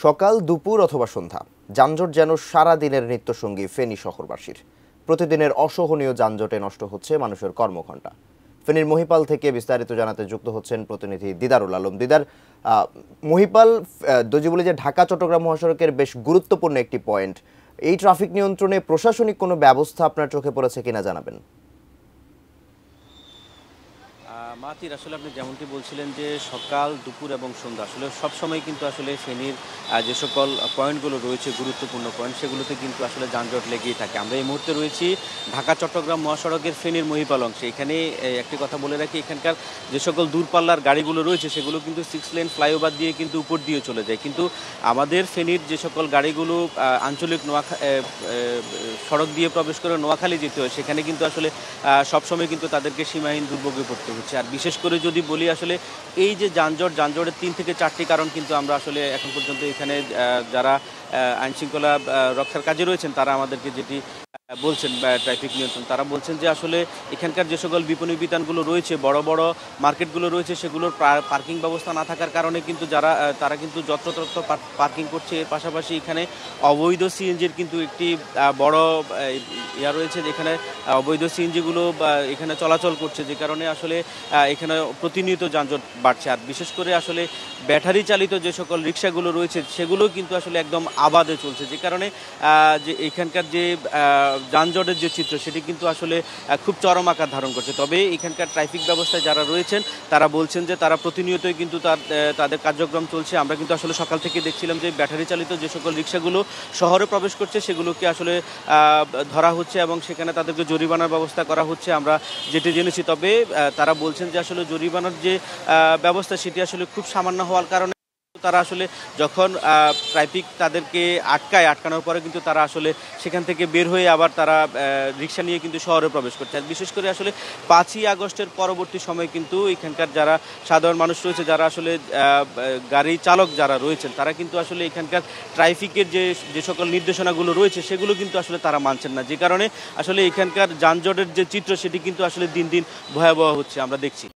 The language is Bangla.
সকাল দুপুর অথবা সন্ধ্যা যানজট যেন সারা দিনের নিত্যসঙ্গী ফেনী শহরবাসীর। প্রতিদিনের অসহনীয় যানজটে নষ্ট হচ্ছে মানুষের কর্মঘণ্টা। ফেনীর মহিপাল থেকে বিস্তারিত জানাতে যুক্ত হচ্ছেন প্রতিনিধি দিদারুল আলম। দিদার, মহিপাল যদি বলি যে ঢাকা চট্টগ্রাম মহাসড়কের বেশ গুরুত্বপূর্ণ একটি পয়েন্ট, এই ট্রাফিক নিয়ন্ত্রণে প্রশাসনিক কোনো ব্যবস্থা আপনার চোখে পড়েছে কিনা জানাবেন। মাতির আসলে আপনি যেমনটি বলছিলেন যে সকাল দুপুর এবং সন্ধ্যা আসলে সবসময় কিন্তু আসলে ফেনীর যে সকল পয়েন্টগুলো রয়েছে গুরুত্বপূর্ণ পয়েন্ট, সেগুলোতে কিন্তু আসলে যানজট লেগেই থাকে। আমরা এই মুহূর্তে রয়েছি ঢাকা চট্টগ্রাম মহাসড়কের ফেনীর মহিপাল অংশে। এখানে একটি কথা বলে রাখি, এখানকার যে সকল দূরপাল্লার গাড়িগুলো রয়েছে সেগুলো কিন্তু 6 লেন ফ্লাইওভার দিয়ে কিন্তু উপর দিয়ে চলে যায়, কিন্তু আমাদের ফেনীর যে সকল গাড়িগুলো আঞ্চলিক সড়ক দিয়ে প্রবেশ করে নোয়াখালী যেতে হয়, সেখানে কিন্তু আসলে সবসময় কিন্তু তাদেরকে সীমাহীন দুর্ভোগে পড়তে হচ্ছে। আর বিশেষ করে যদি বলি আসলে এই যে যানজটের 3 থেকে 4টি কারণ কিন্তু আমরা আসলে এখন পর্যন্ত এখানে যারা আইনশৃঙ্খলা রক্ষার কাজে রয়েছেন তারা আমাদেরকে যেটি বলছেন, ট্রাফিক নিয়ন্ত্রণ, তারা বলছেন যে আসলে এখানকার যে সকল বিপণী বিতানগুলো রয়েছে, বড় বড় মার্কেটগুলো রয়েছে, সেগুলোর পার্কিং ব্যবস্থা না থাকার কারণে কিন্তু তারা কিন্তু যত্রতত্র পার্কিং করছে। এর পাশাপাশি এখানে অবৈধ সিএনজির কিন্তু একটি বড় রয়েছে, যেখানে অবৈধ সিএনজিগুলো এখানে চলাচল করছে, যে কারণে আসলে এখানে প্রতিনিয়ত যানজট বাড়ছে। আর বিশেষ করে আসলে ব্যাটারি চালিত যে সকল রিক্সাগুলো রয়েছে সেগুলো কিন্তু আসলে একদম আবাদে চলছে, যে কারণে যে এখানকার যে যানজটের যে চিত্র সেটি কিন্তু আসলে খুব চরম আকার ধারণ করছে। তবে এখানকার ট্রাফিক ব্যবস্থায় যারা রয়েছেন তারা বলছেন যে তারা প্রতিনিয়তই কিন্তু তাদের কার্যক্রম চলছে। আমরা কিন্তু আসলে সকাল থেকে দেখছিলাম যে ব্যাটারি চালিত যে সকল রিক্সাগুলো শহরে প্রবেশ করছে সেগুলোকে আসলে ধরা হচ্ছে এবং সেখানে তাদেরকে জরিমানার ব্যবস্থা করা হচ্ছে, আমরা যেটি জেনেছি। তবে তারা বলছেন যে আসলে জরিমানার যে ব্যবস্থা সেটি আসলে খুব সামান্য হওয়ার কারণে তারা আসলে যখন ট্রাফিক তাদেরকে আটকানোর পরে কিন্তু তারা আসলে সেখান থেকে বের হয়ে আবার তারা রিক্সা নিয়ে কিন্তু শহরে প্রবেশ করছে। আর বিশেষ করে আসলে 5ই আগস্টের পরবর্তী সময় কিন্তু এখানকার যারা সাধারণ মানুষ রয়েছে, যারা আসলে গাড়ি চালক যারা রয়েছেন, তারা কিন্তু আসলে এখানকার ট্রাফিকের যে সকল নির্দেশনাগুলো রয়েছে সেগুলো কিন্তু আসলে তারা মানছেন না, যে কারণে আসলে এখানকার যানজটের যে চিত্র সেটি কিন্তু আসলে দিন দিন ভয়াবহ হচ্ছে আমরা দেখছি।